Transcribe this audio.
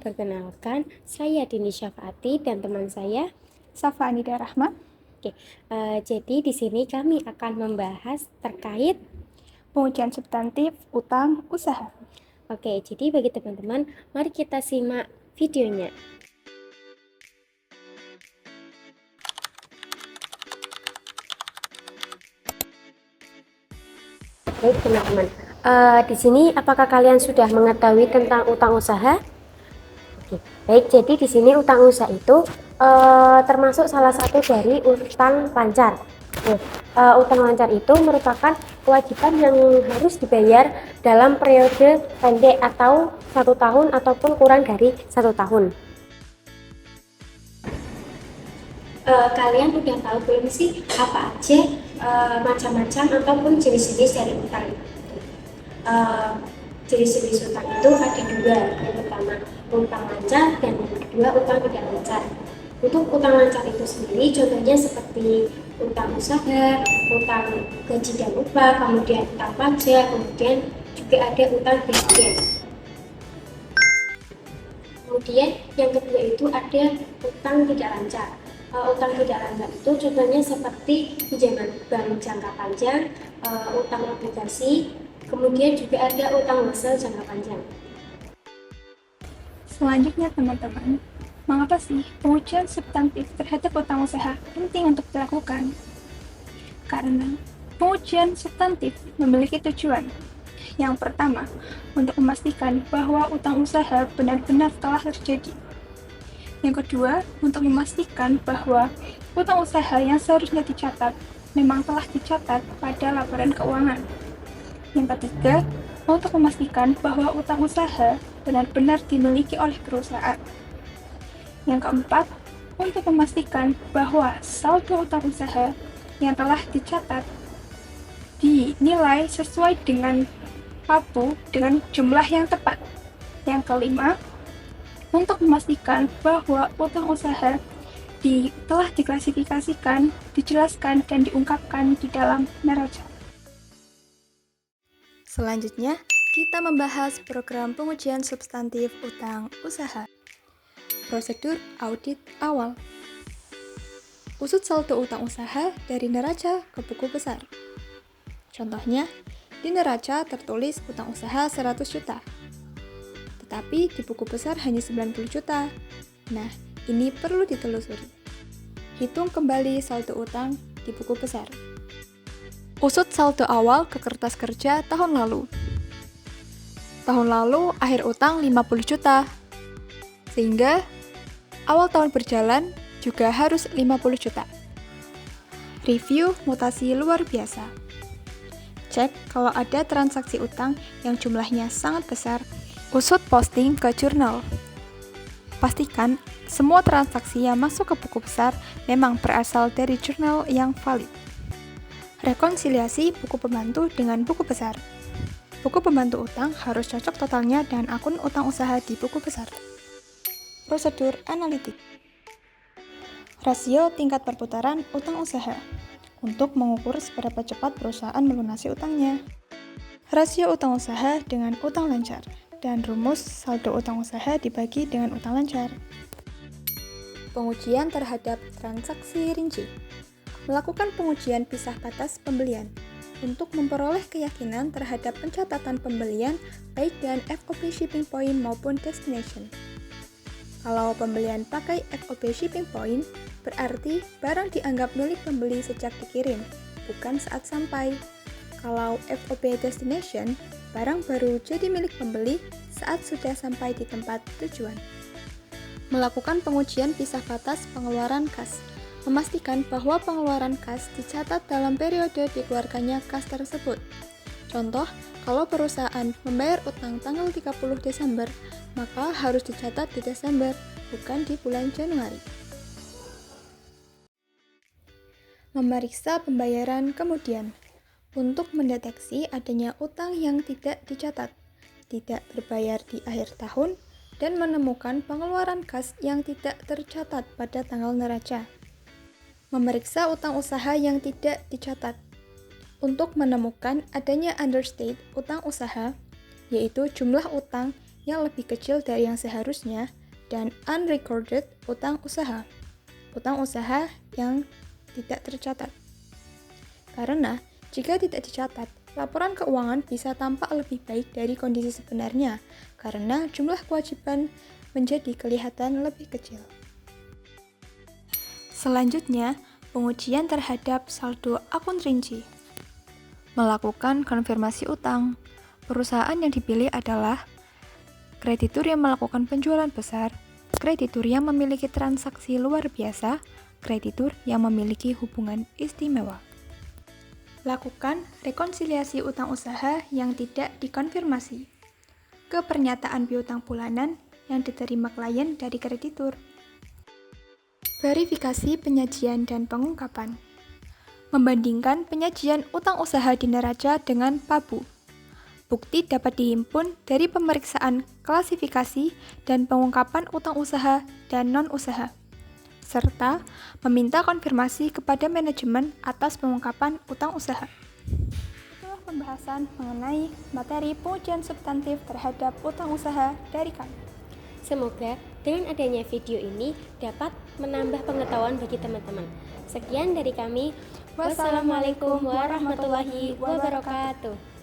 Perkenalkan, saya Dini Syafaati dan teman saya Safa Anida Rahma. Jadi di sini kami akan membahas terkait pengujian substantif utang usaha. Jadi bagi teman-teman, mari kita simak videonya. Baik teman-teman, di sini apakah kalian sudah mengetahui tentang utang usaha? Baik, jadi di sini utang usaha itu termasuk salah satu dari utang lancar. Utang lancar itu merupakan kewajiban yang harus dibayar dalam periode pendek atau 1 tahun ataupun kurang dari 1 tahun. Kalian udah tahu belum sih apa aja macam-macam ataupun jenis-jenis dari utang? Jenis-jenis utang itu ada dua, yang pertama utang lancar dan yang kedua utang tidak lancar. Untuk utang lancar itu sendiri contohnya seperti utang usaha, utang gaji dan upah, kemudian utang pajak, kemudian juga ada utang dividen. Kemudian yang kedua itu ada utang tidak lancar. Utang tidak lancar itu contohnya seperti pinjaman bank jangka panjang, utang obligasi, kemudian juga ada utang hasil jangka panjang. Selanjutnya teman-teman, mengapa sih pengujian substantif terhadap utang usaha penting untuk dilakukan? Karena pengujian substantif memiliki tujuan. Yang pertama, untuk memastikan bahwa utang usaha benar-benar telah terjadi. Yang kedua, untuk memastikan bahwa utang usaha yang seharusnya dicatat memang telah dicatat pada laporan keuangan. Yang ketiga, untuk memastikan bahwa utang usaha benar-benar dimiliki oleh perusahaan. Yang keempat, untuk memastikan bahwa saldo utang usaha yang telah dicatat dinilai sesuai dengan PAPU dengan jumlah yang tepat. Yang kelima, untuk memastikan bahwa utang usaha telah diklasifikasikan, dijelaskan, dan diungkapkan di dalam neraca. Selanjutnya, kita membahas program pengujian substantif utang usaha. Prosedur audit awal. Usut saldo utang usaha dari neraca ke buku besar. Contohnya, di neraca tertulis utang usaha 100 juta. Tetapi di buku besar hanya 90 juta. Nah, ini perlu ditelusuri. Hitung kembali saldo utang di buku besar. Usut saldo awal ke kertas kerja tahun lalu. Tahun lalu akhir utang 50 juta. Sehingga awal tahun berjalan juga harus 50 juta. Review mutasi luar biasa. Cek kalau ada transaksi utang yang jumlahnya sangat besar. Usut posting ke jurnal. Pastikan semua transaksi yang masuk ke buku besar memang berasal dari jurnal yang valid. Rekonsiliasi buku pembantu dengan buku besar. Buku pembantu utang harus cocok totalnya dengan akun utang usaha di buku besar. Prosedur analitik. Rasio tingkat perputaran utang usaha untuk mengukur seberapa cepat perusahaan melunasi utangnya. Rasio utang usaha dengan utang lancar dan rumus saldo utang usaha dibagi dengan utang lancar. Pengujian terhadap transaksi rinci. Melakukan pengujian pisah batas pembelian untuk memperoleh keyakinan terhadap pencatatan pembelian baik dengan FOB shipping point maupun destination. Kalau pembelian pakai FOB shipping point, berarti barang dianggap milik pembeli sejak dikirim, bukan saat sampai. Kalau FOB destination, barang baru jadi milik pembeli saat sudah sampai di tempat tujuan. Melakukan pengujian pisah batas pengeluaran kas. Memastikan bahwa pengeluaran kas dicatat dalam periode dikeluarkannya kas tersebut. Contoh, kalau perusahaan membayar utang tanggal 30 Desember, maka harus dicatat di Desember, bukan di bulan Januari. Memeriksa pembayaran kemudian. Untuk mendeteksi adanya utang yang tidak dicatat, tidak terbayar di akhir tahun, dan menemukan pengeluaran kas yang tidak tercatat pada tanggal neraca. Memeriksa utang usaha yang tidak dicatat. Untuk menemukan adanya understate utang usaha, yaitu jumlah utang yang lebih kecil dari yang seharusnya, dan unrecorded utang usaha yang tidak tercatat. Karena jika tidak dicatat, laporan keuangan bisa tampak lebih baik dari kondisi sebenarnya karena jumlah kewajiban menjadi kelihatan lebih kecil. Selanjutnya, pengujian terhadap saldo akun rinci. Melakukan konfirmasi utang. Perusahaan yang dipilih adalah kreditur yang melakukan penjualan besar, kreditur yang memiliki transaksi luar biasa, kreditur yang memiliki hubungan istimewa. Lakukan rekonsiliasi utang usaha yang tidak dikonfirmasi ke pernyataan piutang bulanan yang diterima klien dari kreditur. Verifikasi penyajian dan pengungkapan. Membandingkan penyajian utang usaha di neraca dengan PABU. Bukti dapat dihimpun dari pemeriksaan klasifikasi dan pengungkapan utang usaha dan non-usaha, serta meminta konfirmasi kepada manajemen atas pengungkapan utang usaha. Itulah pembahasan mengenai materi pengujian substantif terhadap utang usaha dari kami. Semoga dengan adanya video ini dapat menambah pengetahuan bagi teman-teman. Sekian dari kami. Wassalamualaikum warahmatullahi wabarakatuh.